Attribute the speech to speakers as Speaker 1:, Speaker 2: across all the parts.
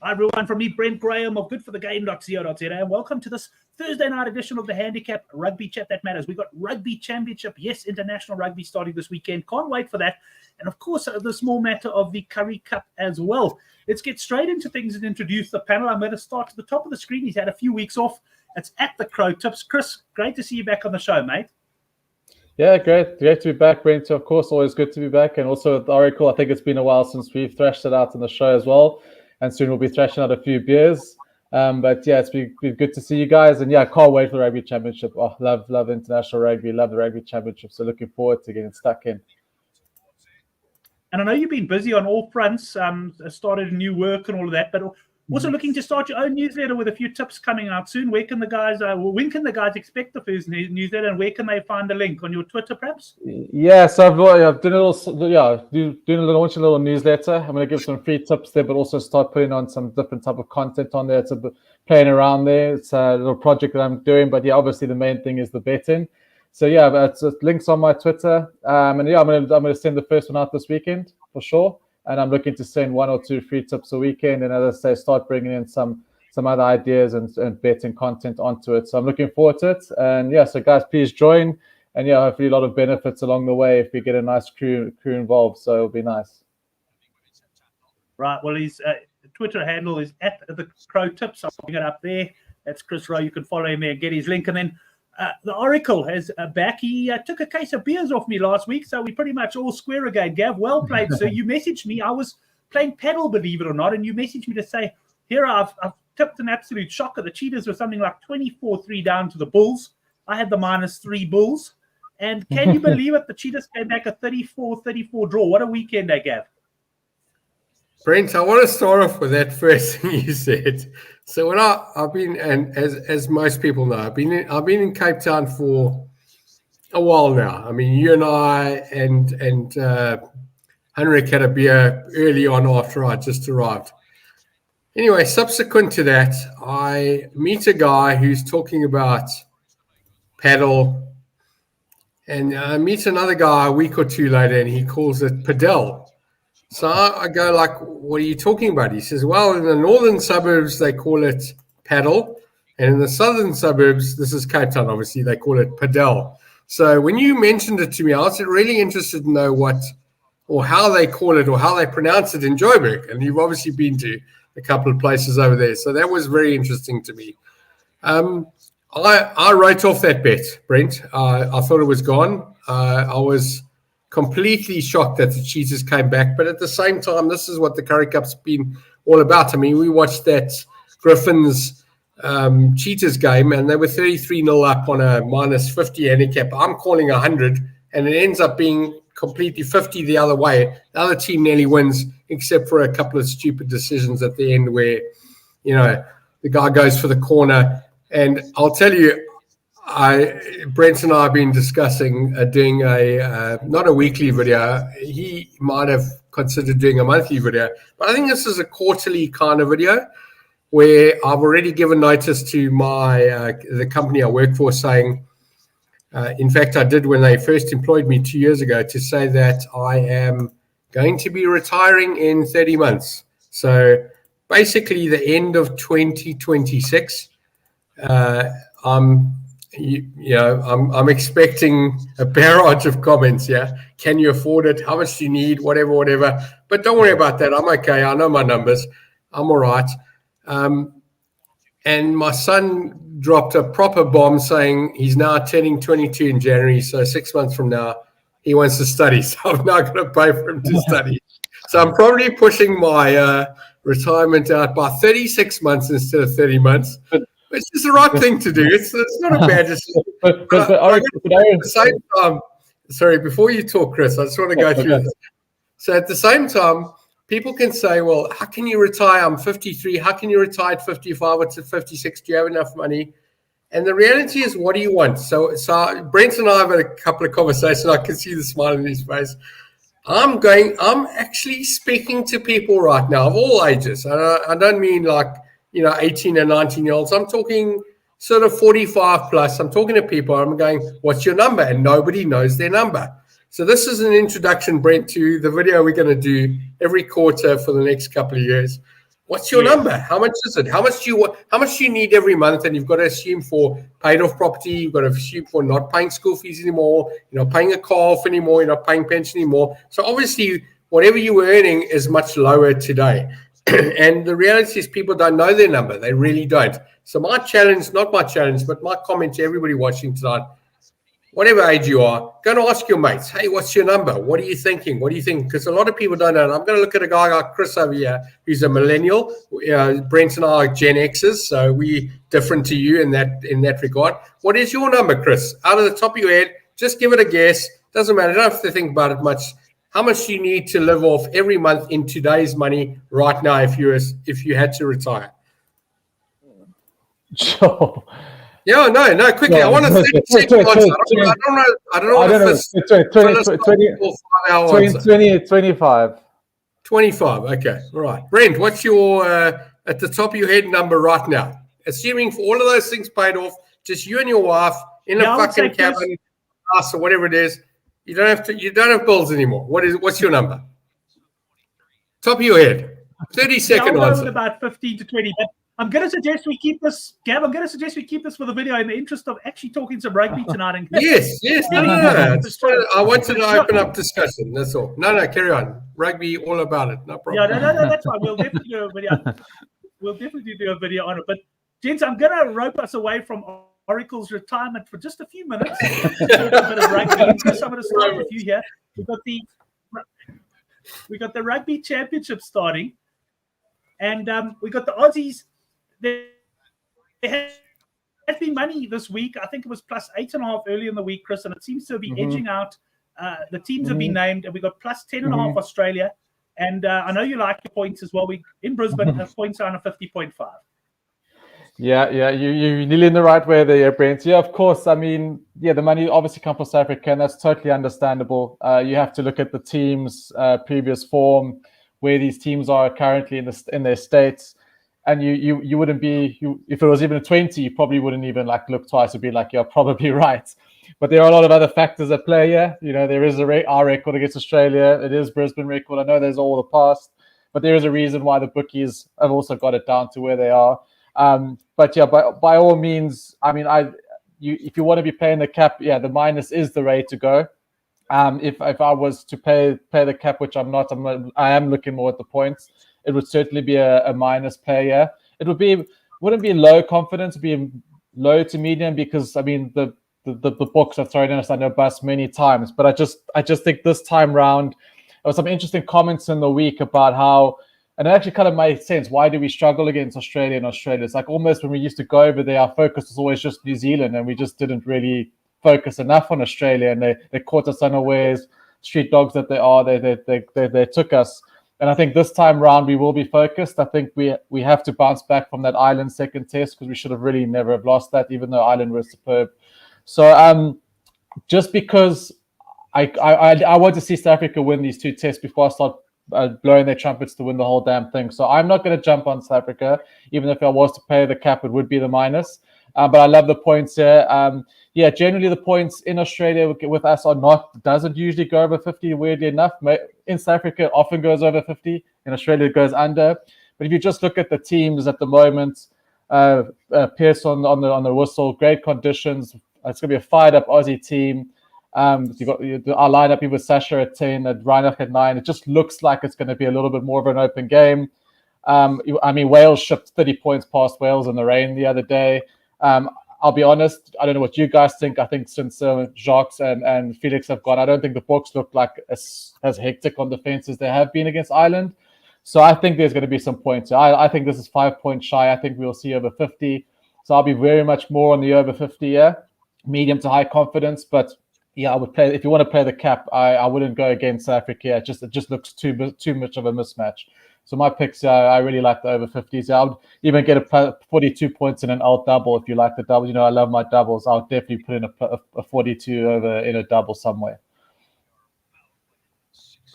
Speaker 1: Hi everyone, from me, Brent Graham of goodforthegame.co.za, and welcome to this Thursday night edition of the Handicap Rugby Chat That Matters. We've got Rugby Championship, yes, international rugby starting this weekend. Can't wait for that. And of course, the small matter of the Currie Cup as well. Let's get straight into things and introduce the panel. I'm going to start to the top of the screen. He's had a few weeks off. It's at the Crow Tips. Chris, great to see you back on the show, mate.
Speaker 2: Yeah, great to be back, Brent. Of course, always good to be back. And also at the Oracle, I think it's been a while since we've thrashed it out on the show as well. And soon we'll be thrashing out a few beers. But yeah, it's been good to see you guys. And yeah, I can't wait for the Rugby Championship. Oh, love international rugby, love the Rugby Championship. So looking forward to getting stuck in.
Speaker 1: And I know you've been busy on all fronts, started new work and all of that, but also looking to start your own newsletter with a few tips coming out soon. Where can the guys, when can the guys expect the first newsletter, and where can they find the link on your Twitter, perhaps?
Speaker 2: Yeah, so I've done launching a little newsletter. I'm going to give some free tips there, but also start putting on some different type of content on there. It's a bit playing around there. It's a little project that I'm doing, but yeah, obviously the main thing is the betting. So yeah, it's links on my Twitter, and yeah, I'm going to send the first one out this weekend for sure. And I'm looking to send 1 or 2 free tips a weekend. And as I say, start bringing in some other ideas and betting content onto it. So I'm looking forward to it. And yeah, so guys, please join. And yeah, hopefully a lot of benefits along the way if we get a nice crew involved. So it'll be nice.
Speaker 1: Right. Well, his Twitter handle is at the Crow Tips. I'll bring it up there. That's Chris Rowe. You can follow him there and get his link. And then the Oracle has back. He took a case of beers off me last week, so we pretty much all square again. Gav, well played. So you messaged me. I was playing paddle, believe it or not, and you messaged me to say, here, I've tipped an absolute shocker. The Cheetahs were something like 24-3 down to the Bulls. I had the -3 Bulls. And can you believe it? The Cheetahs came back a 34-34 draw. What a weekend, Gav.
Speaker 3: Brent, I want to start off with that first thing you said. So when I've been, and as most people know, I've been in Cape Town for a while now. I mean, you and I and Henrik had a beer early on after I just arrived. Anyway, subsequent to that, I meet a guy who's talking about paddle, and I meet another guy a week or two later, and he calls it padel. So I go like, what are you talking about? He says, well, in the northern suburbs, they call it paddle. And in the southern suburbs, this is Cape Town, obviously, they call it padel. So when you mentioned it to me, I was really interested to know what or how they call it or how they pronounce it in Joburg. And you've obviously been to a couple of places over there. So that was very interesting to me. I wrote off that bet, Brent. I thought it was gone. I was completely shocked that the Cheetahs came back. But at the same time, this is what the Currie Cup's been all about. I mean, we watched that Griffons Cheetahs game, and they were 33-0 up on a -50 handicap. I'm calling 100, and it ends up being completely 50 the other way. The other team nearly wins, except for a couple of stupid decisions at the end where, the guy goes for the corner. And I'll tell you, Brent and I have been discussing doing not a weekly video. He might have considered doing a monthly video, but I think this is a quarterly kind of video where I've already given notice to the company I work for, saying, in fact, I did when they first employed me 2 years ago, to say that I am going to be retiring in 30 months. So basically the end of 2026. I'm expecting a barrage of comments. Yeah, can you afford it? How much do you need? Whatever. But don't worry about that. I'm okay. I know my numbers. I'm all right. And my son dropped a proper bomb saying he's now turning 22 in January. So 6 months from now, he wants to study. So I'm not going to pay for him to study. So I'm probably pushing my retirement out by 36 months instead of 30 months. It's just the right thing to do. It's not a bad decision. But at the same time, sorry, before you talk, Chris, I just want to go through this. So at the same time, people can say, well, how can you retire? I'm 53. How can you retire at 55 or 56? Do you have enough money? And the reality is, what do you want? So Brent and I have had a couple of conversations. I can see the smile in his face. I'm actually speaking to people right now of all ages. I don't mean like, 18 and 19-year-olds. I'm talking sort of 45 plus. I'm talking to people. I'm going, what's your number? And nobody knows their number. So this is an introduction, Brent, to the video we're going to do every quarter for the next couple of years. What's your number? How much is it? How much do you need every month? And you've got to assume for paid off property. You've got to assume for not paying school fees anymore. You're not paying a car off anymore. You're not paying pension anymore. So obviously, whatever you were earning is much lower today. And the reality is people don't know their number. They really don't. So my challenge, not my challenge, but my comment to everybody watching tonight, whatever age you are, go and ask your mates, hey, what's your number? What are you thinking? What do you think? Because a lot of people don't know. And I'm going to look at a guy like Chris over here, who's a millennial. Brent and I are Gen Xers, so we're different to you in that regard. What is your number, Chris? Out of the top of your head, just give it a guess. Doesn't matter. You don't have to think about it much. How much do you need to live off every month in today's money right now if you had to retire?
Speaker 2: Sure.
Speaker 3: Yeah, no, quickly. I want a 30-second answer. I don't know.
Speaker 2: 25.
Speaker 3: 25. Okay, all right. Brent, what's your at the top of your head number right now? Assuming for all of those things paid off, just you and your wife in a fucking cabin, house or whatever it is. You don't have bills anymore. What's your number? Top of your head. 30-second answer.
Speaker 1: With about 15 to 20. But I'm going to suggest we keep this, Gav. I'm going to suggest we keep this for the video in the interest of actually talking some rugby tonight. And
Speaker 3: yes. No. I wanted to open up discussion. That's all. No, carry on. Rugby, all about it. No problem.
Speaker 1: Yeah, no, that's fine. We'll definitely do a video. On it. But, gents, I'm going to rope us away from Oracle's retirement for just a few minutes. A bit of rugby. Chris, I'm going to start with you here. We got the Rugby Championships starting. And we got the Aussies. There has been money this week. I think it was plus 8.5 early in the week, Chris, and it seems to be edging out. The teams have been named, and we got plus 10.5 Australia. And I know you like your points as well. We in Brisbane have points on a 50.5.
Speaker 2: Yeah, you're nearly in the right way there, Brent. Yeah, of course. I mean, the money obviously comes from South Africa, and that's totally understandable. You have to look at the team's previous form, where these teams are currently in their states. And you wouldn't be, if it was even a 20, you probably wouldn't even look twice. You'd be like, you're probably right. But there are a lot of other factors at play here. There is our record against Australia. It is Brisbane record. I know there's all the past, but there is a reason why the bookies have also got it down to where they are. But yeah, by all means, I mean, if you want to be paying the cap, the minus is the way to go. If I was to pay the cap, which I'm not, I am looking more at the points. It would certainly be a minus player. It wouldn't be low confidence, it'd be low to medium, because I mean the books have thrown us under a bus many times. But I just think this time round, there were some interesting comments in the week about how, and it actually kind of made sense. Why do we struggle against Australia and Australia? It's like almost when we used to go over there, our focus was always just New Zealand, and we just didn't really focus enough on Australia, and they caught us unawares. Street dogs that they are, they took us. And I think this time round we will be focused. I think we have to bounce back from that Ireland second test, because we should have really never have lost that, even though Ireland was superb. So just because I want to see South Africa win these two tests before I start blowing their trumpets to win the whole damn thing. So I'm not going to jump on South Africa. Even if I was to pay the cap, it would be the minus. But I love the points here. Generally the points in Australia with us doesn't usually go over 50, weirdly enough. In South Africa, it often goes over 50. In Australia, it goes under. But if you just look at the teams at the moment, Pearce on the whistle, great conditions. It's going to be a fired-up Aussie team. You got our lineup here with Sasha at 10, at Reinach at 9. It just looks like it's going to be a little bit more of an open game. I mean, Wales shipped 30 points past Wales in the rain the other day. I'll be honest, I don't know what you guys think. I think since Jacques and Felix have gone, I don't think the books look like as hectic on defense as they have been against Ireland. So I think there's going to be some points. I think this is 5 points shy. I think we'll see over 50. So I'll be very much more on the over 50, medium to high confidence. But yeah, I would play, if you want to play the cap, I wouldn't go against South Africa. It just looks too much of a mismatch. So my picks, I really like the over 50s. I would even get a 42 points in an alt double if you like the double. I love my doubles. I'll definitely put in a 42 over in a double somewhere.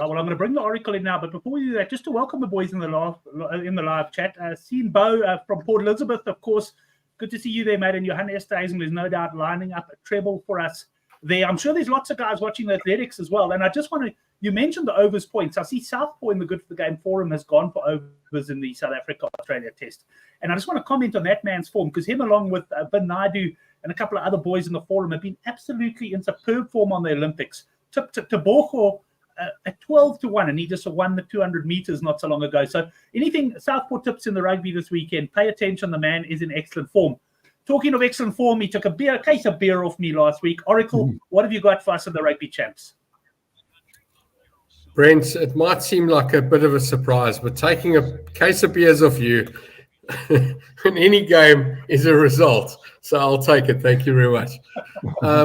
Speaker 1: Right, well, I'm going to bring the Oracle in now, but before we do that, just to welcome the boys in the live chat. Seen Bo from Port Elizabeth, of course. Good to see you there, mate. And Johanna Esthuizen is no doubt lining up a treble for us there. I'm sure there's lots of guys watching the athletics as well. And I just want to You mentioned the overs points. I see Southpaw in the Good for the Game forum has gone for overs in the South Africa-Australia test. And I just want to comment on that man's form, because him along with Ben Naidu and a couple of other boys in the forum have been absolutely in superb form on the Olympics. Tebogo at 12-1, and he just won the 200 meters not so long ago. So anything Southpaw tips in the rugby this weekend, pay attention. The man is in excellent form. Talking of excellent form, he took a case of beer off me last week. Oracle, what have you got for us in the Rugby Champs?
Speaker 3: Brent, it might seem like a bit of a surprise, but taking a case of beers off you in any game is a result. So I'll take it. Thank you very much. I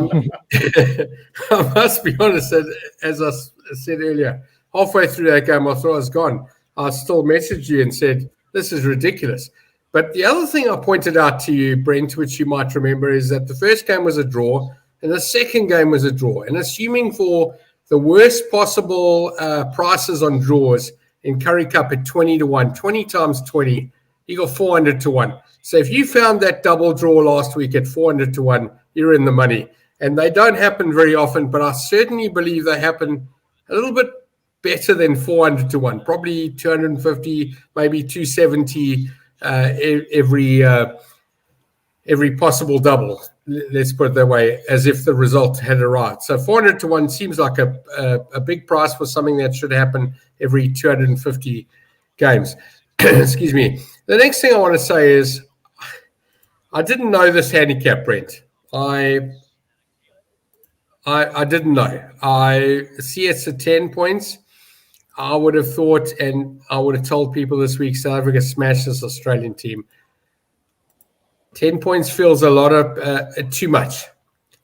Speaker 3: must be honest, as I said earlier, halfway through that game, I thought I was gone. I still messaged you and said, this is ridiculous. But the other thing I pointed out to you, Brent, which you might remember, is that the first game was a draw and the second game was a draw. And assuming for the worst possible prices on draws in Currie Cup at 20-1, 20 times 20, you got 400-1. So if you found that double draw last week at 400-1, you're in the money. And they don't happen very often, but I certainly believe they happen a little bit better than 400-1, probably 250, maybe 270 every possible double. Let's put it that way, as if the result had arrived. So 400-1 seems like a big price for something that should happen every 250 games. Excuse me. The next thing I want to say is I didn't know this handicap, Brent. I didn't know. I see it's at 10 points. I would have thought, and I would have told people this week, South Africa smashed this Australian team. 10 points feels a lot of too much.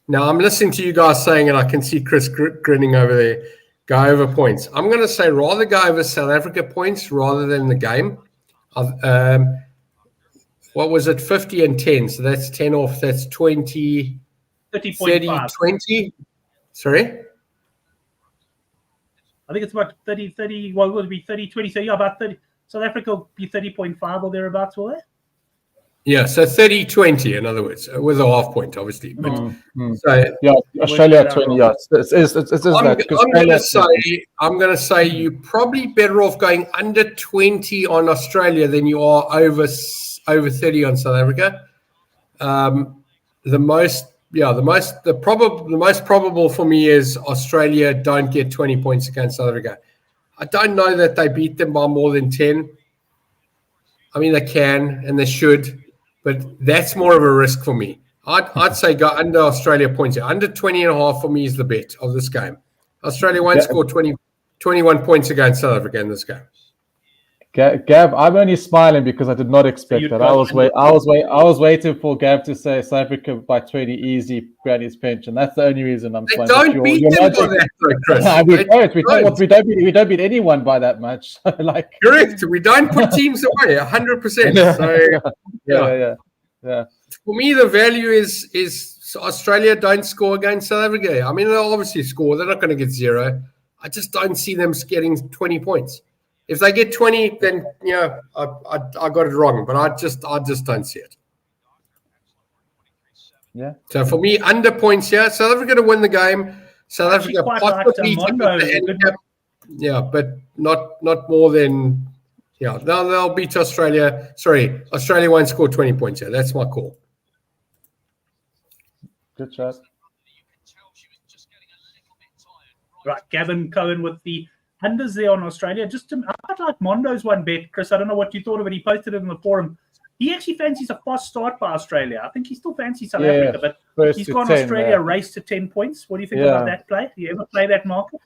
Speaker 3: Now, I'm listening to you guys saying, and I can see Chris grinning over there, go over points. I'm going to say rather go over South Africa points rather than the game. What was it? 50 and 10. So that's 10 off. That's 20. 30, 20. Sorry?
Speaker 1: I think it's about 30. Well, it would be 30, 20. So, yeah, about 30. South Africa will be 30.5 or thereabouts, will it?
Speaker 3: Yeah, so 30-20, in other words, with a half point, obviously. But,
Speaker 2: so, yeah, Australia 20 yards.
Speaker 3: I'm going to say you're probably better off going under 20 on Australia than you are over 30 on South Africa. The most probable for me is Australia don't get 20 points against South Africa. I don't know that they beat them by more than 10. I mean, they can and they should. But that's more of a risk for me. I'd say go under Australia points. Under 20.5 for me is the bet of this game. Australia won't score 21 points against South Africa in this game.
Speaker 2: Gab, I'm only smiling because I did not expect that. I was waiting for Gab to say South Africa by 20 easy, Granny's pension. That's the only reason I'm
Speaker 3: smiling. Don't beat them by that, Chris.
Speaker 2: We don't beat anyone by that much.
Speaker 3: Correct. We don't put teams away 100%. So
Speaker 2: yeah.
Speaker 3: For me, the value is Australia don't score against South Africa. I mean, they'll obviously score. They're not going to get 0. I just don't see them getting 20 points. If they get 20, then I got it wrong, but I just don't see it.
Speaker 2: Yeah.
Speaker 3: So for me, under points here, South Africa to win the game. South Africa possibly to the handicap. Yeah, but not more than they'll beat Australia. Sorry, Australia won't score 20 points here. That's my call.
Speaker 2: Good shot.
Speaker 1: Right, Gavin Cohen with the unders there on Australia. I'd like Mondo's one bet, Chris. I don't know what you thought of it. He posted it in the forum. He actually fancies a fast start by Australia. I think he still fancies South Africa, but he's gone 10, Australia race to 10 points. What do you think about that play? Do you ever play that market?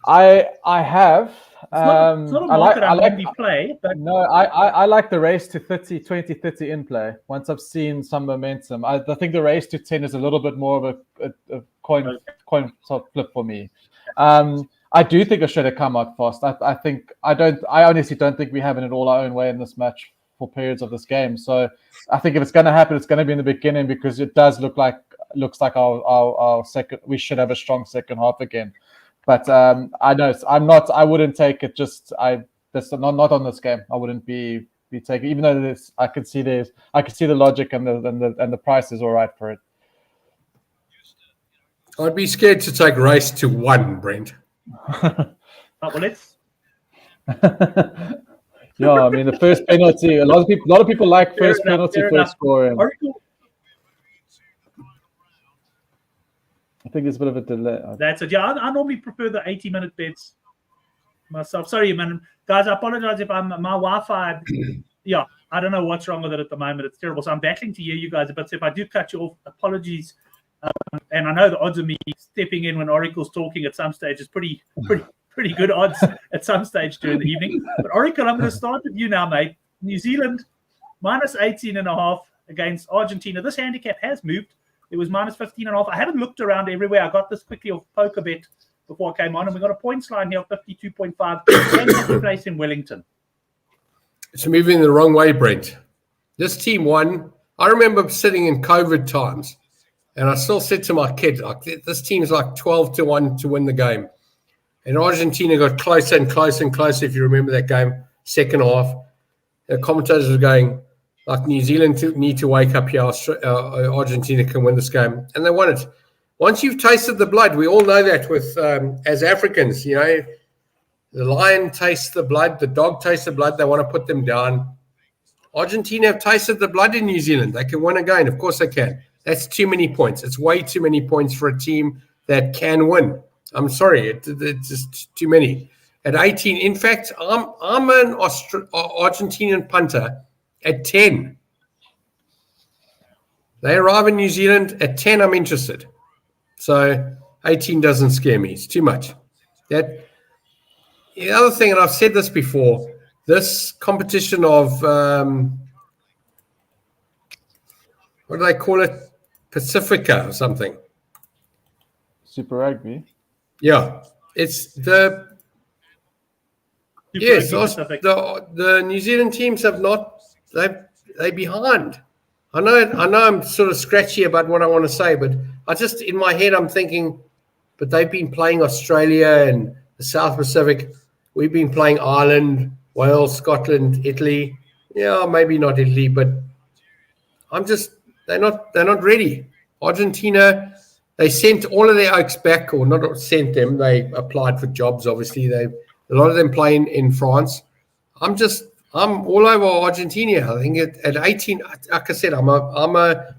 Speaker 2: I have.
Speaker 1: It's not a market I normally play, but
Speaker 2: no, I like the race to 20-30 in play. Once I've seen some momentum, I think the race to 10 is a little bit more of a coin flip for me. I do think Australia come out fast. I honestly don't think we have it all our own way in this match for periods of this game. So I think if it's going to happen, it's going to be in the beginning because it does looks like our second. We should have a strong second half again. But I know I wouldn't take it. That's not on this game. I wouldn't be taking, even though I could see the logic and the price is all right for it.
Speaker 3: I'd be scared to take race to 1, Brent.
Speaker 1: Well, let's.
Speaker 2: Yeah, I mean the first penalty. A lot of people like first penalty, first score.
Speaker 1: Oracle.
Speaker 2: I think there's a bit of a delay.
Speaker 1: That's it. Yeah, I normally prefer the 80-minute bets myself. Sorry, man. Guys, I apologize if my Wi-Fi, yeah, I don't know what's wrong with it at the moment. It's terrible. So I'm battling to hear you guys a bit. So if I do cut you off, apologies. And I know the odds of me stepping in when Oracle's talking at some stage is pretty good odds at some stage during the evening. But Oracle, I'm going to start with you now, mate. New Zealand, minus 18.5 against Argentina. This handicap has moved. It was minus 15.5. I haven't looked around everywhere. I got this quickly off PokerBet before I came on, and we got a points line here of 52.5. Second place in Wellington.
Speaker 3: It's moving the wrong way, Brent. This team won. I remember sitting in COVID times, and I still said to my kid, like, this team's like 12-1 to win the game. And Argentina got closer and closer and closer, if you remember that game, second half. The commentators were going, like, New Zealand need to wake up here. Argentina can win this game. And they won it. Once you've tasted the blood, we all know that with as Africans, you know, the lion tastes the blood, the dog tastes the blood, they want to put them down. Argentina have tasted the blood in New Zealand. They can win again. Of course they can. That's too many points. It's way too many points for a team that can win. I'm sorry, it's just too many. At 18, in fact, I'm an Argentinian punter at 10. They arrive in New Zealand at 10. I'm interested. So 18 doesn't scare me. It's too much. The other thing, and I've said this before, this competition of what do they call it? Pacifica or something.
Speaker 2: Super Rugby.
Speaker 3: Yeah, it's the the New Zealand teams have not. They're behind. I know I'm sort of scratchy about what I want to say, but I just in my head I'm thinking, but they've been playing Australia and the South Pacific. We've been playing Ireland, Wales, Scotland, Italy. Yeah, maybe not Italy, but they're not ready. Argentina, they sent all of their oaks back, or not sent them. They applied for jobs. Obviously, a lot of them playing in France. I'm all over Argentina. I think at 18, like I said, I'm an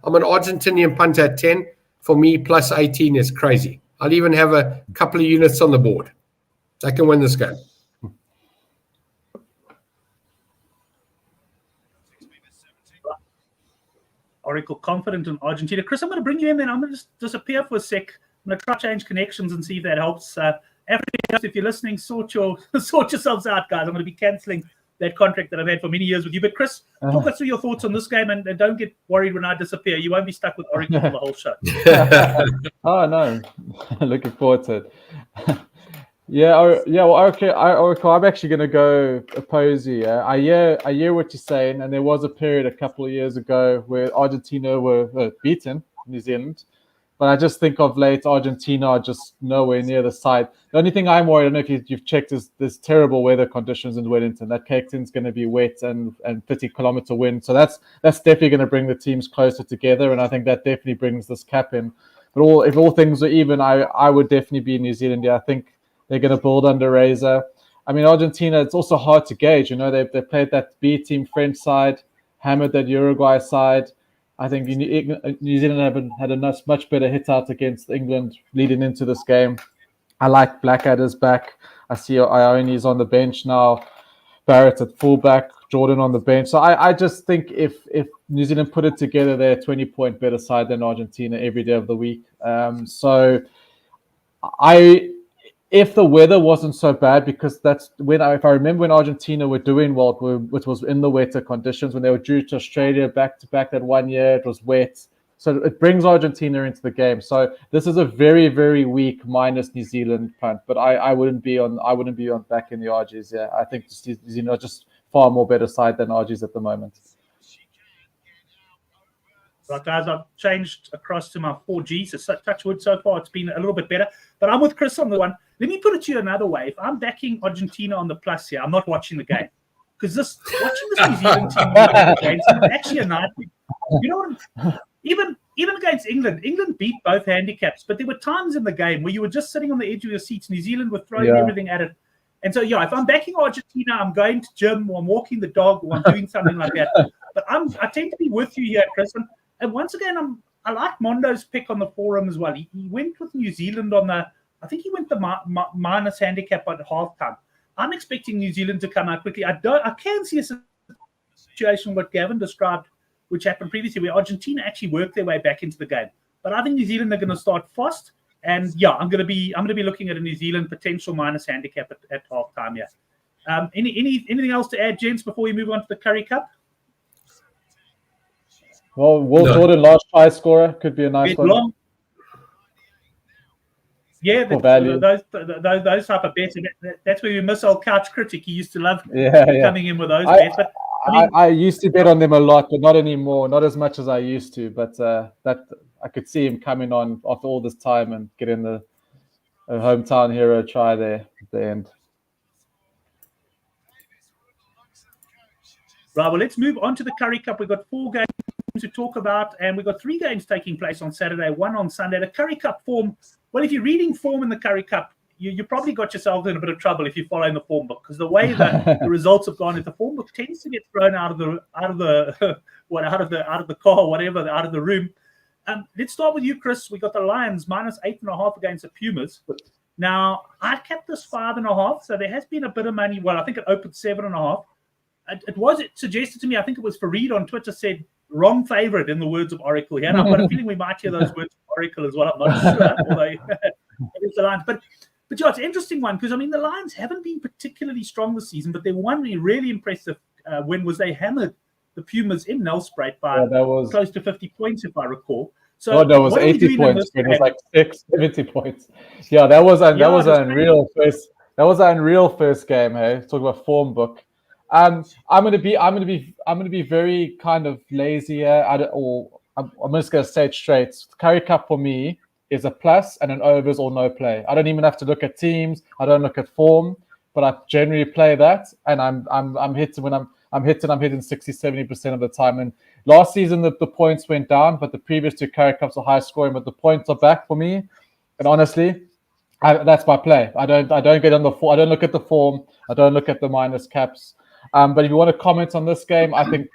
Speaker 3: Argentinian punter at 10. For me, plus 18 is crazy. I'll even have a couple of units on the board. They can win this game.
Speaker 1: Oracle confident in Argentina. Chris, I'm going to bring you in then. I'm going to just disappear for a sec. I'm going to try to change connections and see if that helps. Africans, if you're listening, sort yourselves out, guys. I'm going to be cancelling that contract that I've had for many years with you. But Chris, talk us through your thoughts on this game, and don't get worried when I disappear. You won't be stuck with Oracle for the whole show.
Speaker 2: Oh, no. Looking forward to it. Well, okay. I'm actually going to go oppose you. I hear what you're saying, and there was a period a couple of years ago where Argentina were beaten New Zealand, but I just think of late Argentina are just nowhere near the side. The only thing I'm worried, I don't know if you've checked, is there's terrible weather conditions in Wellington. That Cape Town's going to be wet and 50-kilometer wind, so that's definitely going to bring the teams closer together, and I think that definitely brings this cap in. But if all things are even, I would definitely be in New Zealand. Yeah, I think they're going to build under Razor. I mean, Argentina, it's also hard to gauge. You know, they played that B team French side, hammered that Uruguay side. I think New Zealand had a much better hit out against England leading into this game. I like Blackadder's back. I see Ioni's on the bench now. Barrett at fullback, Jordan on the bench. So I just think if New Zealand put it together, they're a 20-point better side than Argentina every day of the week. If the weather wasn't so bad, because that's when if I remember when Argentina were doing well, which was in the wetter conditions, when they were due to Australia back to back that 1 year, it was wet. So it brings Argentina into the game. So this is a very, very weak minus New Zealand punt. But I wouldn't be on back in the RGs. Yeah, I think New Zealand are just far more better side than RGs at the moment.
Speaker 1: Right, guys, I've changed across to my 4G. So touch wood, so far it's been a little bit better. But I'm with Chris on the one. Let me put it to you another way. If I'm backing Argentina on the plus here, I'm not watching the game. Because watching this New Zealand team against them is actually a nightmare. You know what? Even even against England beat both handicaps, but there were times in the game where you were just sitting on the edge of your seats. New Zealand were throwing everything at it. And so, if I'm backing Argentina, I'm going to gym or I'm walking the dog or I'm doing something like that. But I tend to be with you here, Chris. And once again, I like Mondo's pick on the forum as well. He went with New Zealand I think he went the minus handicap at halftime. I'm expecting New Zealand to come out quickly. I can see a situation what Gavin described, which happened previously, where Argentina actually worked their way back into the game. But I think New Zealand are going to start fast, and I'm going to be looking at a New Zealand potential minus handicap at halftime. Yeah. Anything else to add, gents, before we move on to the Currie Cup?
Speaker 2: Well, Will Jordan, last try scorer, could be a nice one.
Speaker 1: Long. Yeah, those type of bets. That's where we miss old couch critic. He used to love coming in with those bets. But
Speaker 2: I used to bet on them a lot, but not anymore. Not as much as I used to. But that I could see him coming on after all this time and getting the hometown hero try there at the end.
Speaker 1: Right, well, let's move on to the Currie Cup. We've got 4 games to talk about, and we've got 3 games taking place on Saturday, 1 on Sunday. The Currie Cup form, well, if you're reading form in the Currie Cup, you probably got yourself in a bit of trouble if you're following the form book, because the way the results have gone, if the form book tends to get thrown out of the car, whatever, out of the room. Let's start with you, Chris. We got the Lions minus 8.5 against the Pumas. Now, I kept this 5.5, so there has been a bit of money. Well, I think it opened 7.5. It suggested to me, I think it was Fareed on Twitter, said wrong favorite in the words of Oracle here. And I've got a feeling we might hear those words of Oracle as well. I'm not sure, although it's the Lions. But it's an interesting one, because, the Lions haven't been particularly strong this season, but they won a really impressive win was they hammered the Pumas in Nelspruit by close to 50 points, if I recall. So
Speaker 2: that was 80 points. It was like 70 points. Yeah, that was an unreal first. That was an unreal first game. Hey, talk about form book. I'm gonna be very kind of lazy here. I'm just gonna say it straight. Currie Cup for me is a plus and an overs or no play. I don't even have to look at teams. I don't look at form, but I generally play that, and I'm hitting when I'm hitting 60-70% of the time. And last season the points went down, but the previous 2 Currie Cups are high scoring, but the points are back for me. And honestly, that's my play. I don't get on the form. I don't look at the form. I don't look at the minus caps. But if you want to comment on this game, I think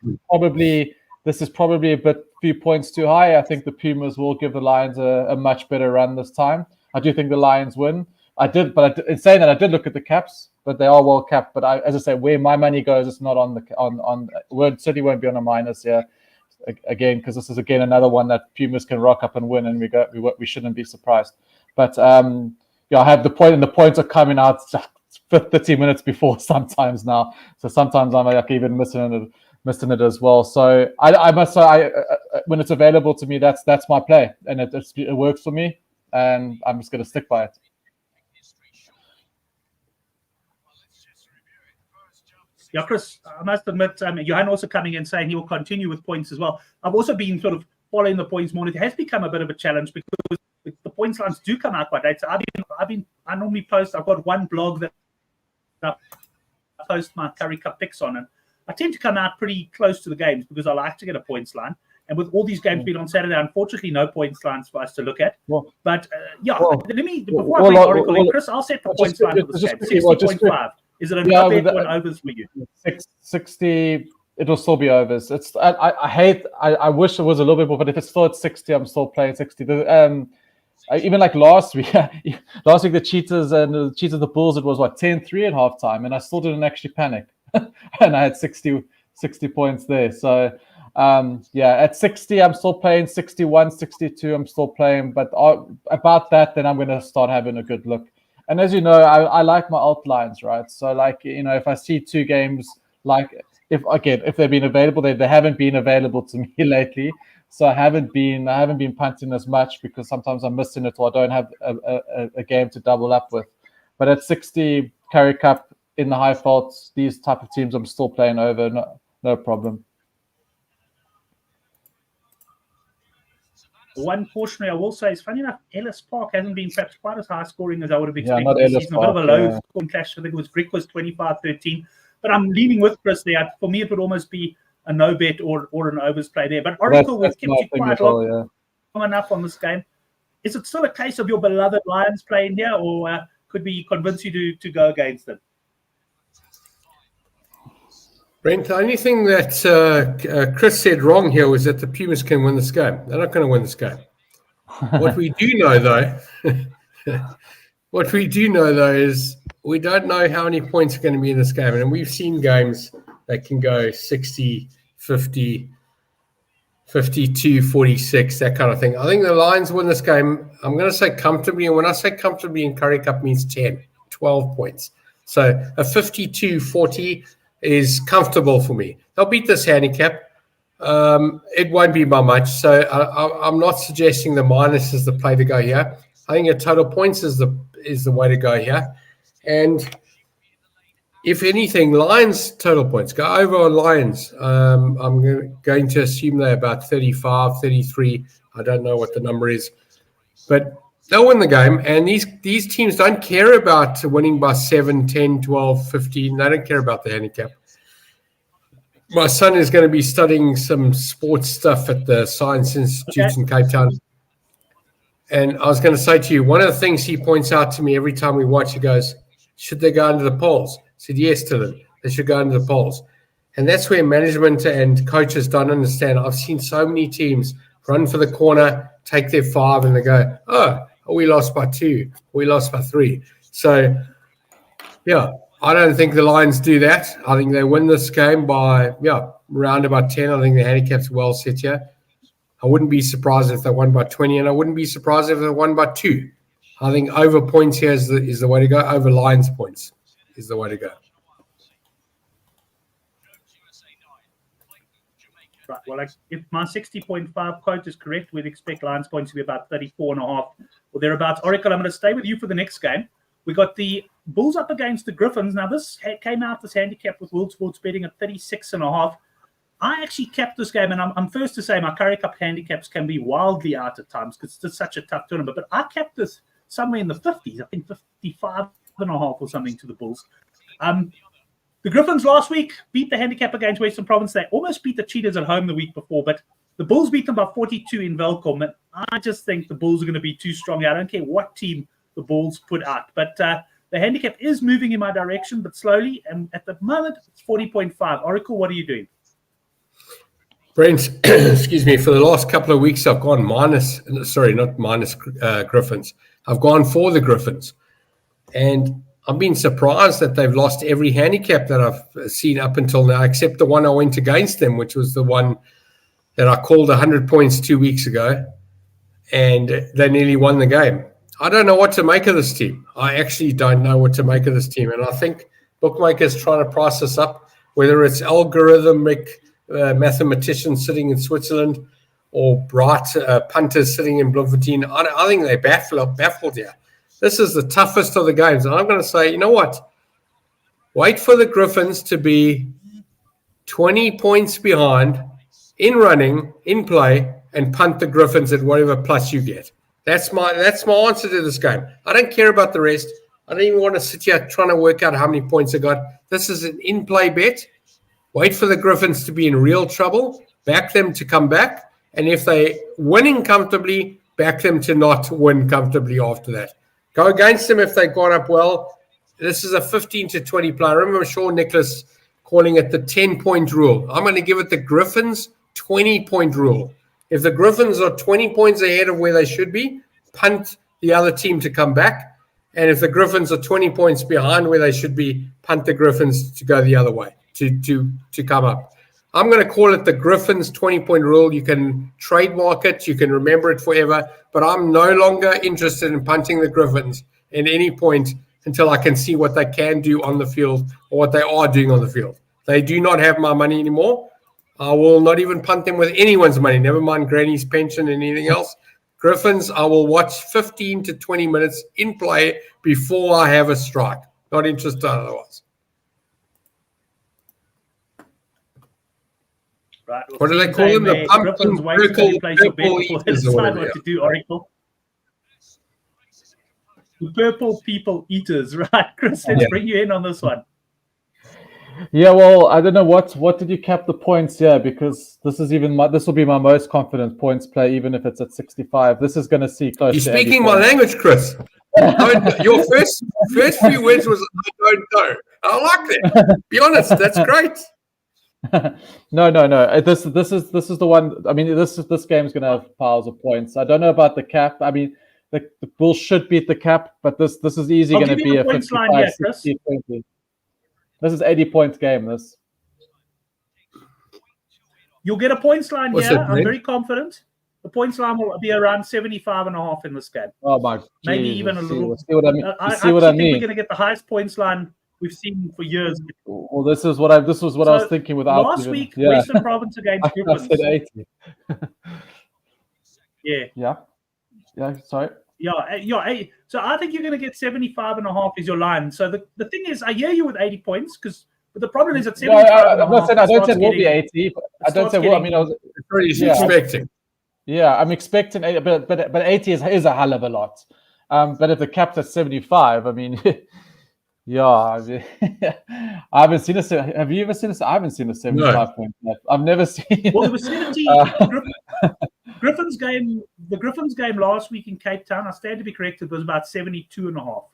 Speaker 2: this is probably a few points too high. I think the Pumas will give the Lions a much better run this time. I do think the Lions win. In saying that, I did look at the caps, but they are well capped. But as I say, where my money goes, it's not certainly won't be on a minus here again, because this is again another one that Pumas can rock up and win, and we shouldn't be surprised. But I have the point, and the points are coming out 30 minutes before sometimes now. So sometimes I'm like even missing it as well. So I must say, when it's available to me, that's my play, and it works for me, and I'm just going to stick by it.
Speaker 1: Yeah, Chris, I must admit, Johan also coming in saying he will continue with points as well. I've also been sort of following the points more. It has become a bit of a challenge because the points lines do come out quite late. So I normally post. I've got one blog that I post my Currie Cup picks on, and I tend to come out pretty close to the games because I like to get a points line. And with all these games being on Saturday, unfortunately, no points lines for us to look at. Let me before I bring Oracle in, Chris, I'll set the points line for this game. 60.5. Is it a no bet or an overs for you?
Speaker 2: 60. It'll still be overs. I wish it was a little bit more, but if it's still at 60, I'm still playing 60. Even like last week, the Cheetahs and the Bulls, it was 10-3 at halftime, and I still didn't actually panic, and I had 60 points there. So at 60, I'm still playing. 61, 62, I'm still playing. But about that, then I'm going to start having a good look. And as you know, I like my outlines, right? So if I see 2 games, if they've been available, they haven't been available to me lately. So I haven't been punting as much because sometimes I'm missing it or I don't have a game to double up with. But at 60 Currie Cup in the high faults, these type of teams I'm still playing over, no problem.
Speaker 1: One cautionary I will say is, funny enough, Ellis Park hasn't been perhaps quite as high scoring as I would have expected.
Speaker 2: Not Ellis
Speaker 1: Park, a bit of a low scoring clash. I think it was Griquas 25-13. But I'm leaning with Chris there. For me, it would almost be a no bet or an overs play there. But Oracle, we've kept you quite long. enough on this game. Is it still a case of your beloved Lions playing here, or could we convince you to go against them?
Speaker 3: Brent, the only thing that Chris said wrong here was that the Pumas can win this game. They're not going to win this game. What we do know, though, is we don't know how many points are going to be in this game. And we've seen games that can go 60, 50, 52, 46, that kind of thing. I think the Lions win this game, I'm going to say comfortably. And when I say comfortably in Currie Cup means 10, 12 points. So a 52-40 is comfortable for me. They'll beat this handicap. It won't be by much. So I'm not suggesting the minus is the play to go here. I think a total points is the way to go here. And if anything, Lions total points. Go over on Lions. I'm going to assume they're about 35, 33. I don't know what the number is. But they'll win the game. And these teams don't care about winning by 7, 10, 12, 15. They don't care about the handicap. My son is going to be studying some sports stuff at the Science Institute in Cape Town. And I was going to say to you, one of the things he points out to me every time we watch, he goes, should they go under the poles? I said, yes to them. They should go under the poles. And that's where management and coaches don't understand. I've seen so many teams run for the corner, take their 5, and they go, oh, we lost by 2. We lost by 3. So, yeah, I don't think the Lions do that. I think they win this game by, around about 10. I think the handicap's well set here. I wouldn't be surprised if they won by 20, and I wouldn't be surprised if they won by 2. I think over points here is the way to go. Over Lions points is the way to go.
Speaker 1: Right. Well, if my 60.5 quote is correct, we'd expect Lions points to be about 34.5 or thereabouts. Oracle, I'm going to stay with you for the next game. We got the Bulls up against the Griffons. Now, this came out, this handicap with World Sports betting at 36.5. I actually capped this game, and I'm first to say my Currie Cup handicaps can be wildly out at times because it's just such a tough tournament. But I capped this somewhere in the 50s, I think 55.5 or something to the Bulls. The Griffons last week beat the handicap against Western Province. They almost beat the Cheetahs at home the week before, but the Bulls beat them by 42 in Velcom. And I just think the Bulls are going to be too strong. I don't care what team the Bulls put out. But the handicap is moving in my direction, but slowly. And at the moment, it's 40.5. Oracle, what are you doing?
Speaker 3: Brent, excuse me, for the last couple of weeks, I've gone Griffons. I've gone for the Griffons. And I've been surprised that they've lost every handicap that I've seen up until now, except the one I went against them, which was the one that I called 100 points 2 weeks ago, and they nearly won the game. I don't know what to make of this team. I actually don't know what to make of this team, and I think bookmakers trying to price us up, whether it's algorithmic mathematicians sitting in Switzerland or bright punters sitting in Bloemfontein. I think they're baffled here. This is the toughest of the games. And I'm going to say, you know what? Wait for the Griffons to be 20 points behind in running, in play, and punt the Griffons at whatever plus you get. That's my answer to this game. I don't care about the rest. I don't even want to sit here trying to work out how many points I got. This is an in-play bet. Wait for the Griffons to be in real trouble. Back them to come back. And if they're winning comfortably, back them to not win comfortably after that. Go against them if they've gone up well. This is a 15 to 20 play. I remember Sean Nicholas calling it the 10-point rule. I'm going to give it the Griffons 20-point rule. If the Griffons are 20 points ahead of where they should be, punt the other team to come back. And if the Griffons are 20 points behind where they should be, punt the Griffons to go the other way, to come up. I'm going to call it the Griffons 20-point rule. You can trademark it. You can remember it forever. But I'm no longer interested in punting the Griffons at any point until I can see what they can do on the field or what they are doing on the field. They do not have my money anymore. I will not even punt them with anyone's money, never mind Granny's pension and anything else. Griffons, I will watch 15 to 20 minutes in play before I have a strike. Not interested otherwise.
Speaker 1: Right.
Speaker 3: What do they call them? The pumpkin purple eaters or whatever.
Speaker 1: What to do, Oracle. The purple people eaters, right? Chris, let's bring you in on this one.
Speaker 2: Yeah, well, I don't know what did you cap the points here, because this will be my most confident points play, even if it's at 65. This is going to see close
Speaker 3: You're
Speaker 2: to 80
Speaker 3: speaking my
Speaker 2: points.
Speaker 3: language, Chris. Your first few words was I don't know. I like that. Be honest, that's great.
Speaker 2: No. This is the one. I mean, this game's going to have piles of points. I don't know about the cap. I mean, the Bulls should beat the cap, but this is easy going to be a 55, 60, 20. This is 80-point game. This.
Speaker 1: You'll get a points line
Speaker 3: What's
Speaker 1: here.
Speaker 3: it,
Speaker 1: I'm very confident. The points line will be around 75.5 in this game.
Speaker 2: Oh my!
Speaker 1: Maybe
Speaker 2: Jesus.
Speaker 1: even a little.
Speaker 2: See what I mean?
Speaker 1: I
Speaker 2: see what I
Speaker 1: think
Speaker 2: mean?
Speaker 1: we're going to get the highest points line we've seen for years.
Speaker 2: Well, this was what I was thinking without
Speaker 1: last
Speaker 2: even,
Speaker 1: week,
Speaker 2: yeah.
Speaker 1: Western Province against
Speaker 2: I
Speaker 1: Griffons.
Speaker 2: said 80.
Speaker 1: Yeah.
Speaker 2: Sorry.
Speaker 1: Yeah. So I think you're going to get 75.5 is your line. So the thing is, I hear you with 80 points, but the problem is at 75.
Speaker 2: I'm not saying I don't say it will be 80. I don't say well. I mean,
Speaker 3: what are you expecting?
Speaker 2: Yeah, I'm expecting 80, but 80 is a hell of a lot. But if the cap's at 75, I mean, yeah, I haven't seen a. Have you ever seen a? I haven't seen a 75 point cap. I've never seen.
Speaker 1: Well, there was 70. Griffons game. The Griffons game last week in Cape Town, I stand to be corrected, was about 72.5.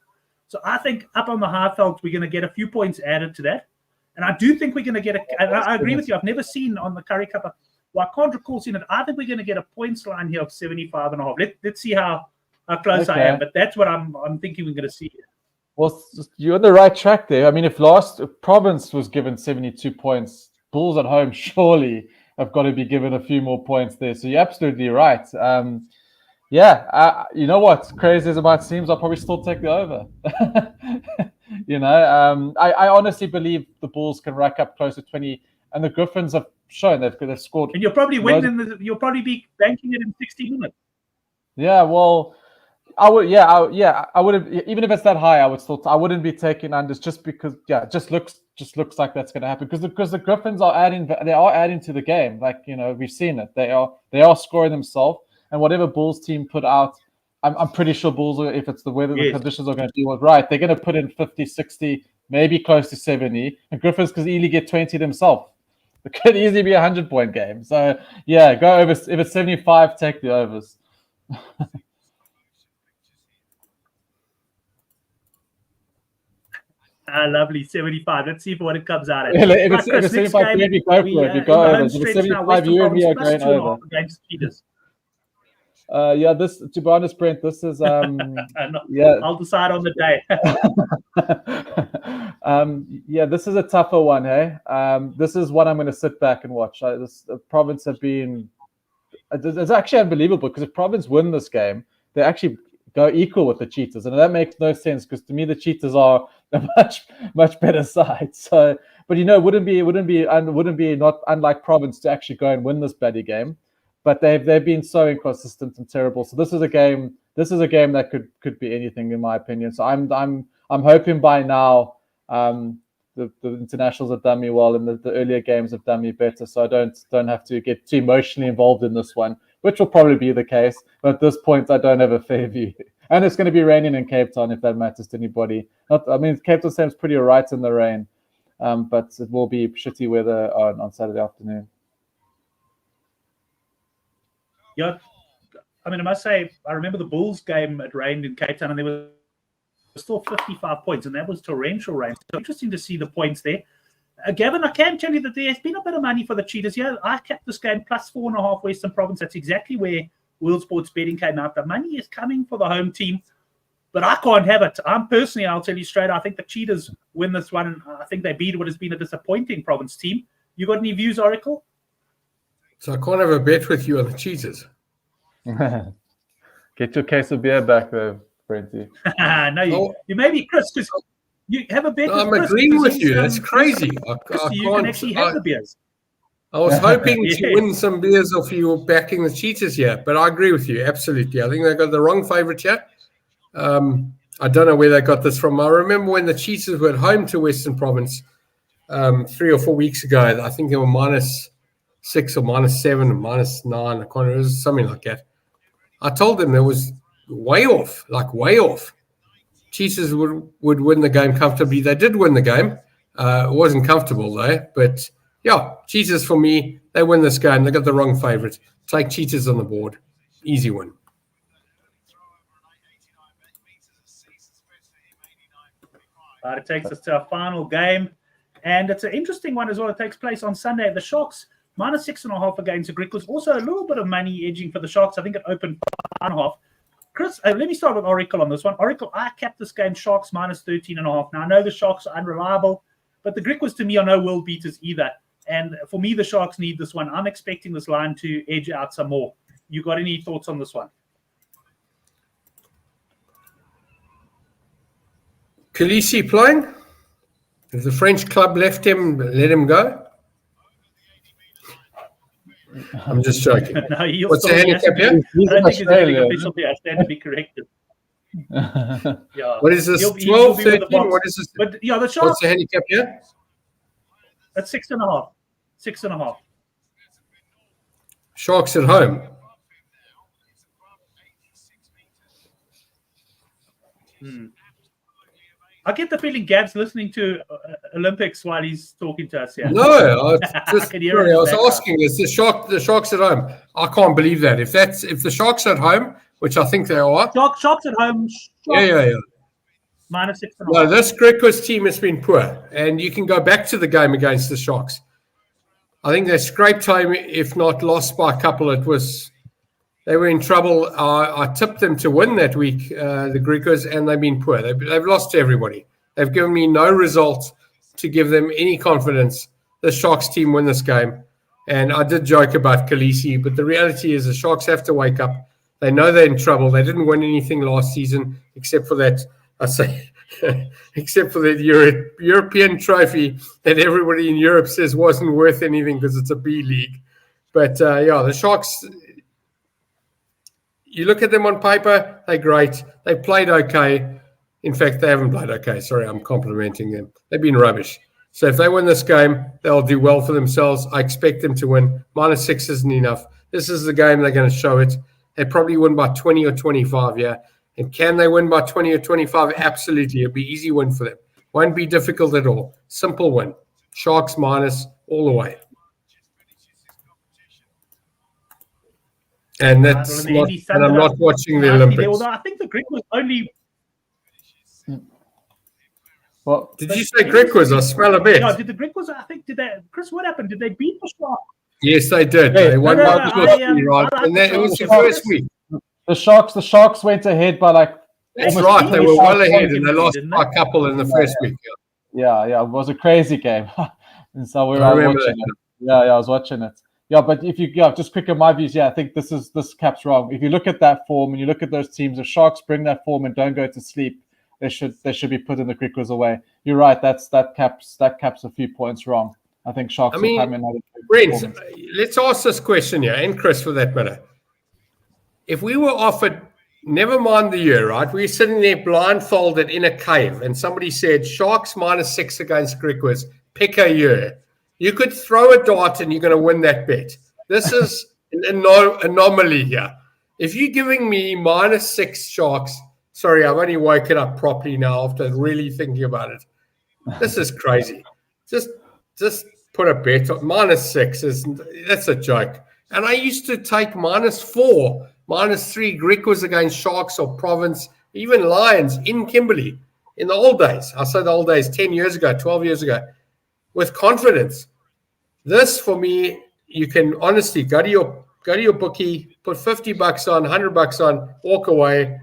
Speaker 1: So I think up on the Highveld, we're going to get a few points added to that. And I do think we're going to get I agree with you. I've never seen on the Currie Cup. Well, I can't recall seeing it. I think we're going to get a points line here of 75.5. Let's see how close I am. But that's what I'm thinking we're going to see.
Speaker 2: Well, you're on the right track there. I mean, if Province was given 72 points, Bulls at home surely have got to be given a few more points there. So you're absolutely right. You know what? Crazy as it might seem, I'll probably still take the over. I honestly believe the Bulls can rack up close to 20, and the Griffons have shown they've scored.
Speaker 1: And you'll probably win. You'll probably be banking it in 60 minutes.
Speaker 2: Yeah, well, I would. I would have, even if it's that high. I wouldn't be taking unders just because. Yeah, it just looks like that's going to happen because the Griffons are adding to the game. Like, we've seen it. They are scoring themselves, and whatever Bulls team put out, I'm pretty sure Bulls, if it's the weather, the conditions are going to do it right, they're going to put in 50, 60, maybe close to 70, and Griffons could easily get 20 themselves. It could easily be a 100-point game. So yeah, go over. If it's 75, take the overs.
Speaker 1: Lovely, 75. Let's see what it comes out at.
Speaker 2: If it's 75, we go for it. We go over. If it's 75, you and me are going over.
Speaker 1: Against Cheetahs.
Speaker 2: This, to be honest, Brent, this is
Speaker 1: I'll decide on the
Speaker 2: day. This is a tougher one, hey. This is one I'm going to sit back and watch. Province have been. It's actually unbelievable because if Province win this game, they actually go equal with the Cheetahs, and that makes no sense because to me the Cheetahs are a much better side. So, but it wouldn't be not unlike Province to actually go and win this bloody game. But they've been so inconsistent and terrible. So this is a game that could be anything in my opinion. So I'm hoping by now the internationals have done me well and the earlier games have done me better. So I don't have to get too emotionally involved in this one, which will probably be the case. But at this point, I don't have a fair view. And it's going to be raining in Cape Town if that matters to anybody. Cape Town seems pretty alright in the rain, but it will be shitty weather on Saturday afternoon.
Speaker 1: Yeah, I must say, I remember the Bulls game. It rained in Cape Town, and there was still 55 points, and that was torrential rain. So interesting to see the points there. Gavin, I can tell you that there's been a bit of money for the Cheetahs. Yeah, I capped this game plus 4.5 Western Province. That's exactly where World Sports Betting came out. The money is coming for the home team, but I can't have it. I'll tell you straight, I think the Cheetahs win this one, and I think they beat what has been a disappointing Province team. You got any views, Oracle?
Speaker 3: So I can't have a bet with you on the Cheetahs.
Speaker 2: Get your case of beer back there, Brenty.
Speaker 1: No, you may be Chris, because you have a bet.
Speaker 3: No, I'm agreeing with you. That's crazy.
Speaker 1: You can actually have the beers.
Speaker 3: I was hoping to win some beers off you backing the Cheetahs here, but I agree with you. Absolutely. I think they got the wrong favourite here. I don't know where they got this from. I remember when the Cheetahs were at home to Western Province 3 or 4 weeks ago. I think they were -6 or -7 or -9. I can't remember. It was something like that. I told them it was way off. Cheetahs would win the game comfortably. They did win the game. It wasn't comfortable though, but yeah, Cheetahs for me, they win this game. They got the wrong favourite. Take Cheetahs on the board. Easy win.
Speaker 1: It takes us to our final game, and it's an interesting one as well. It takes place on Sunday. The Sharks -6.5 against the Griquas. Also a little bit of money edging for the Sharks. I think it opened 5.5. Chris, let me start with Oracle on this one. Oracle, I capped this game Sharks -13.5. Now I know the Sharks are unreliable, but the Griquas to me are no world beaters either. And for me, the Sharks need this one. I'm expecting this line to edge out some more. You got any thoughts on this one?
Speaker 3: Khaleesi playing? If the French club left him, let him go? I'm just joking.
Speaker 1: No,
Speaker 3: What's the handicap here?
Speaker 1: I don't think he's anything official here. I stand to be corrected. Yeah.
Speaker 3: What is this?
Speaker 1: He'll
Speaker 3: 12,
Speaker 1: be with the
Speaker 3: 13?
Speaker 1: box.
Speaker 3: What is this?
Speaker 1: But yeah, the Sharks.
Speaker 3: What's the handicap here?
Speaker 1: That's 6.5. 6.5.
Speaker 3: Sharks at home.
Speaker 1: I get the feeling Gab's listening to Olympics while he's talking to us here.
Speaker 3: No, I was
Speaker 1: background.
Speaker 3: asking, is the Sharks at home? I can't believe that. If the Sharks are at home, which I think they are.
Speaker 1: Sharks at home.
Speaker 3: Yeah.
Speaker 1: -6.5.
Speaker 3: No, this Griquas team has been poor, and you can go back to the game against the Sharks. I think they scraped home, if not lost by a couple. They were in trouble. I tipped them to win that week, the Griquas, and they've been poor. They've lost to everybody. They've given me no result to give them any confidence. The Sharks team win this game. And I did joke about Khaleesi, but the reality is the Sharks have to wake up. They know they're in trouble. They didn't win anything last season except for that, except for that European trophy that everybody in Europe says wasn't worth anything because it's a B league. But the Sharks, you look at them on paper, they're great. They played okay. In fact, they haven't played okay. Sorry, I'm complimenting them. They've been rubbish. So if they win this game, they'll do well for themselves. I expect them to win. -6 isn't enough. This is the game they're going to show it. They probably win by 20 or 25, yeah. And can they win by 20 or 25? Absolutely. It'll be easy win for them. Won't be difficult at all. Simple win. Sharks minus all the way. And that's not, and I'm not watching the Olympics.
Speaker 1: Although I think the Greek was only.
Speaker 2: Well,
Speaker 3: did you say Griquas? I smell a bit.
Speaker 1: No, did the Griquas? I think did they? Chris, what happened? Did they beat the Sharks?
Speaker 3: Yes, they did.
Speaker 2: Yeah,
Speaker 3: they won by 2 or 3, right? And then it was the first week.
Speaker 2: The Sharks went ahead by like.
Speaker 3: That's right. They were well ahead, and they lost by a couple in the first week.
Speaker 2: Yeah. It was a crazy game, and so we were watching it. Yeah, I was watching it. Yeah, but if you just quick in my views, I think this cap's wrong. If you look at that form and you look at those teams, if Sharks bring that form and don't go to sleep, they should be putting the Griquas away. You're right. That caps a few points wrong. I think Sharks will come in.
Speaker 3: Brent, let's ask this question here, and Chris for that matter. If we were offered, never mind the year, right? We were sitting there blindfolded in a cave, and somebody said Sharks -6 against Griquas, pick a year. You could throw a dart and you're going to win that bet. This is an anomaly here. If you're giving me -6 Sharks, sorry, I've only woken up properly now after really thinking about it. This is crazy. Just put a bet on -6. That's a joke. And I used to take -4, -3 Griquas against Sharks or Province, even Lions in Kimberley in the old days. I say the old days, 10 years ago, 12 years ago. With confidence. This for me, you can honestly go to your bookie, put $50 on, $100 on, walk away.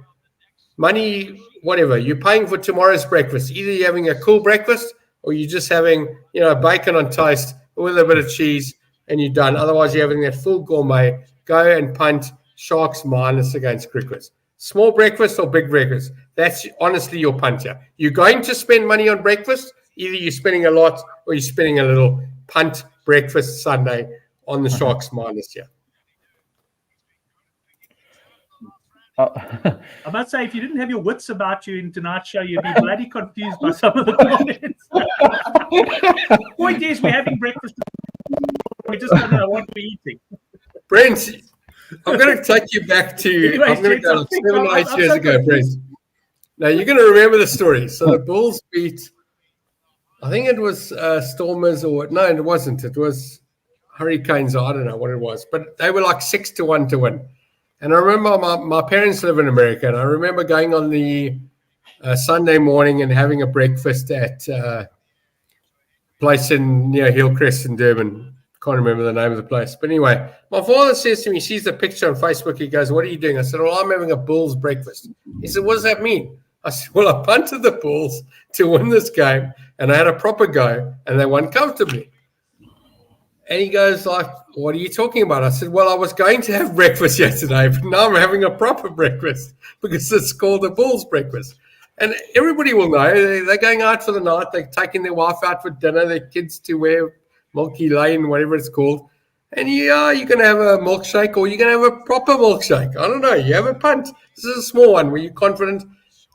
Speaker 3: Money, whatever. You're paying for tomorrow's breakfast. Either you're having a cool breakfast or you're just having, bacon on toast with a bit of cheese and you're done. Otherwise, you're having that full gourmet. Go and punt Sharks minus against Griquas. Small breakfast or big breakfast. That's honestly your punt here. You're going to spend money on breakfast. Either you're spending a lot or you're spending a little. Punt breakfast Sunday on the Sharks minus here.
Speaker 1: I must say, if you didn't have your wits about you in tonight's show, you'd be bloody confused by some of the comments. Point is, we're having breakfast. We just don't know what we're eating.
Speaker 3: Brent, I'm going to take you back to, I'm going to go 7 or 8 years ago, Brent. Now, you're going to remember the story. So the Bulls beat, I think it was Stormers, or no, it wasn't. It was Hurricanes, or I don't know what it was, but they were like 6-1 to win. And I remember my parents live in America, and I remember going on the Sunday morning and having a breakfast at a place near Hillcrest in Durban. Can't remember the name of the place. But anyway, my father says to me, sees the picture on Facebook. He goes, "What are you doing?" I said, "Well, I'm having a Bulls breakfast." He said, "What does that mean?" I said, "Well, I punted the Bulls to win this game, and I had a proper go, and they won comfortably." And he goes like, "What are you talking about?" I said, "Well, I was going to have breakfast yesterday, but now I'm having a proper breakfast because it's called a Bulls breakfast." And everybody will know they're going out for the night. They're taking their wife out for dinner, their kids to where Milky Lane, whatever it's called. And you're going to have a milkshake, or you're going to have a proper milkshake. I don't know. You have a punt. This is a small one. Were you confident?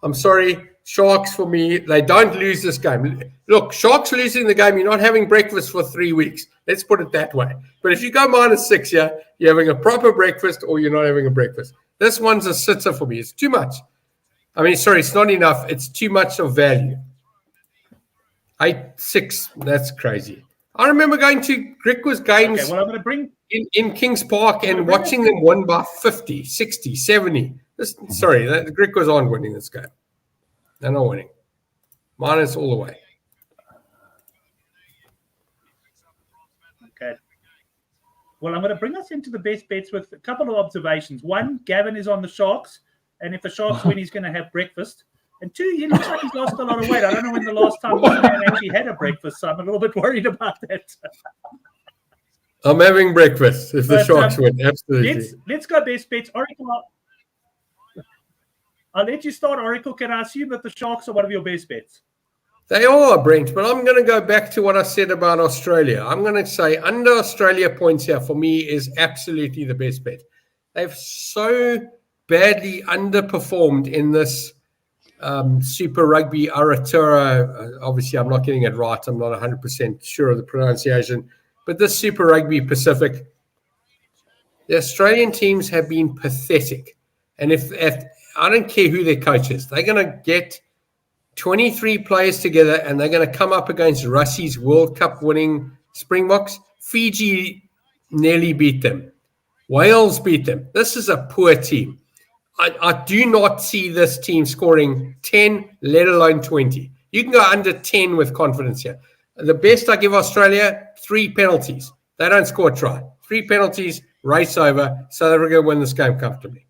Speaker 3: I'm sorry. Sharks, for me, they don't lose this game. Look, Sharks losing the game, you're not having breakfast for 3 weeks. Let's put it that way. But if you go -6 here, you're having a proper breakfast, or you're not having a breakfast. This one's a sitter for me. It's too much. I mean, sorry, it's not enough. It's too much of value. 8-6, that's crazy. I remember going to Griquas games in Kings Park and watching them win by 50, 60, 70. The Griquas aren't winning this game. They're not winning. Minus all the way.
Speaker 1: Okay. Well, I'm going to bring us into the best bets with a couple of observations. One, Gavin is on the Sharks, and if the Sharks win, he's going to have breakfast. And two, he looks like he's lost a lot of weight. I don't know when the last time this man actually had a breakfast, so I'm a little bit worried about that.
Speaker 3: I'm having breakfast if the Sharks win. Absolutely.
Speaker 1: Let's go best bets. Oracle, I'll let you start, Oracle. Can I assume that the Sharks are one of your best bets?
Speaker 3: They are, Brent, but I'm going to go back to what I said about Australia. I'm going to say under Australia points here for me is absolutely the best bet. They've so badly underperformed in this Super Rugby Aratura. Obviously, I'm not getting it right. I'm not 100% sure of the pronunciation. But this Super Rugby Pacific, the Australian teams have been pathetic. And if I don't care who their coach is, they're going to get 23 players together and they're going to come up against Russie's World Cup winning Springboks. Fiji nearly beat them. Wales beat them. This is a poor team. I do not see this team scoring 10, let alone 20. You can go under 10 with confidence here. The best I give Australia, 3 penalties. They don't score a try. 3 penalties, race over, South Africa win this game comfortably.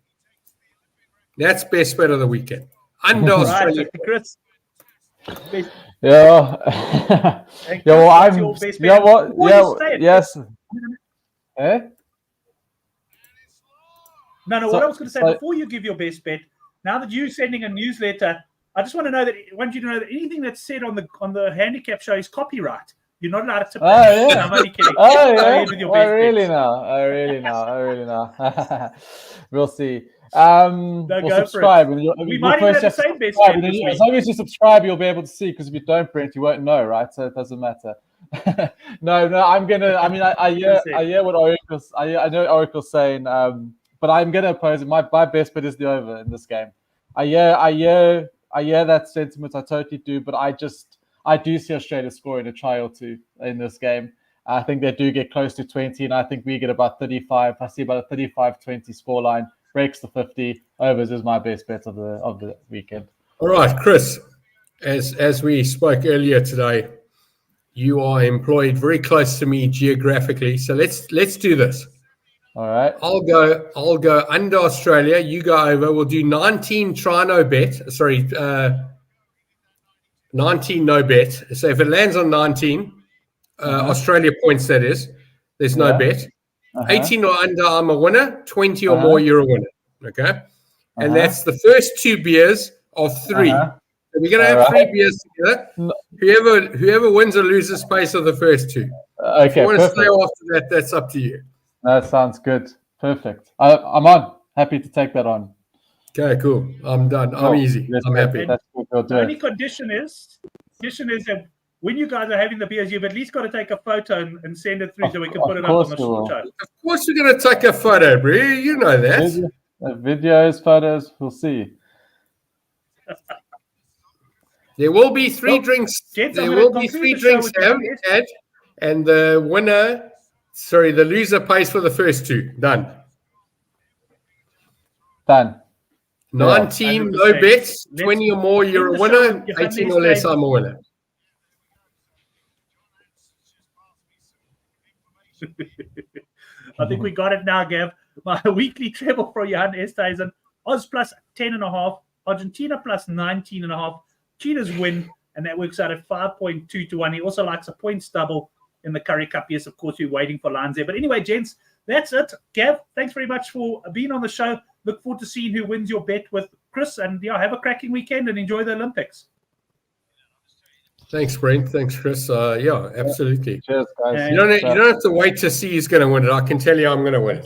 Speaker 3: That's best bet of the weekend. Under Australia.
Speaker 1: Chris.
Speaker 2: Yeah. Yeah, well, I'm. You know what? Yeah, yes. Eh?
Speaker 1: No, what I was going to say, before you give your best bet, now that you're sending a newsletter, I just want to know that anything that's said on the handicap show is copyright. You're not allowed to tip.
Speaker 2: Oh, yeah.
Speaker 1: I'm only kidding.
Speaker 2: Oh, yeah. I really know. We'll see. We'll subscribe.
Speaker 1: We might even have the same best bet this week.
Speaker 2: As long as you subscribe, you'll be able to see, because if you don't, Brent, you won't know, right? So it doesn't matter. No, I'm gonna. I mean, I hear what Oracle's. I know Oracle's saying, but I'm gonna oppose it. My best bet is the over in this game. I hear that sentiment. I totally do, but I do see Australia scoring a try or two in this game. I think they do get close to 20, and I think we get about 35. I see about a 35-20 scoreline. Breaks the 50. Overs is my best bet of the weekend.
Speaker 3: All right, Chris. As we spoke earlier today, you are employed very close to me geographically. So let's do this.
Speaker 2: All right.
Speaker 3: I'll go under Australia. You go over. We'll do 19 try no bet. 19 no bet. So if it lands on 19, Australia points, that is, there's no bet. 18 or under, I'm a winner. 20 or more, you're a winner. Okay? And that's the first 2 beers of 3. So we're going to have 3 beers together. Whoever wins or loses space of the first 2.
Speaker 2: Okay,
Speaker 3: if you want to stay after that, that's up to you.
Speaker 2: That sounds good. Perfect. I'm on. Happy to take that on.
Speaker 3: Okay, cool. I'm done. I'm easy. I'm happy.
Speaker 1: The only condition is that when you guys are having the beers, you've at least got to take a photo and send it through so we can put it up on the show.
Speaker 3: Of course we're going to take a photo, bro. You know that.
Speaker 2: Videos, photos, we'll see.
Speaker 3: There will be three
Speaker 1: Well,
Speaker 3: drinks.
Speaker 1: gents, I'm
Speaker 3: There
Speaker 1: gonna
Speaker 3: will be
Speaker 1: conclude
Speaker 3: three
Speaker 1: the show
Speaker 3: drinks,
Speaker 1: with you, yes.
Speaker 3: Ed, and the winner, the loser pays for the first two. Done.
Speaker 2: Done.
Speaker 3: 19,
Speaker 1: 100%.
Speaker 3: no bets.
Speaker 1: Let's
Speaker 3: 20 or more, you're a
Speaker 1: end the show
Speaker 3: winner.
Speaker 1: with Johan
Speaker 3: 18 or less,
Speaker 1: Estey.
Speaker 3: I'm a winner.
Speaker 1: I think we got it now, Gav. My weekly treble for Johan Estey is an Oz plus 10.5, Argentina plus 19.5, Cheetahs win, and that works out at 5.2 to 1. He also likes a points double in the Currie Cup. Yes, of course, we're waiting for lines there. But anyway, gents, that's it. Gav, thanks very much for being on the show. Look forward to seeing who wins your bet with Chris. And yeah, have a cracking weekend and enjoy the Olympics.
Speaker 3: Thanks, Brent. Thanks, Chris. Yeah, absolutely.
Speaker 2: Cheers, guys.
Speaker 3: You don't have to wait to see who's going to win it. I can tell you I'm going to win it.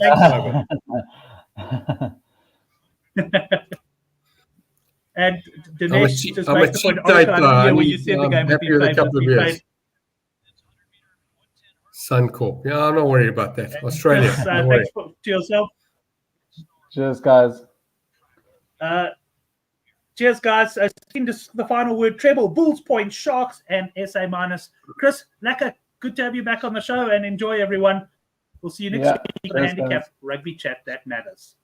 Speaker 1: And Dinesh just
Speaker 3: I'm a
Speaker 1: makes the
Speaker 3: cheap
Speaker 1: point. Oracle,
Speaker 3: type.
Speaker 1: I didn't hear when you said the
Speaker 3: I'm
Speaker 1: game would
Speaker 3: happy
Speaker 1: be
Speaker 3: with a
Speaker 1: played.
Speaker 3: couple of beers. Suncorp. Yeah, I'm not worried about that. Australia.
Speaker 1: Thanks to yourself.
Speaker 2: Cheers, guys.
Speaker 1: Cheers, guys. The final word, treble, Bulls point, Sharks, and SA minus. Chris, Laka, good to have you back on the show, and enjoy, everyone. We'll see you next week on Handicap Rugby Chat That Matters.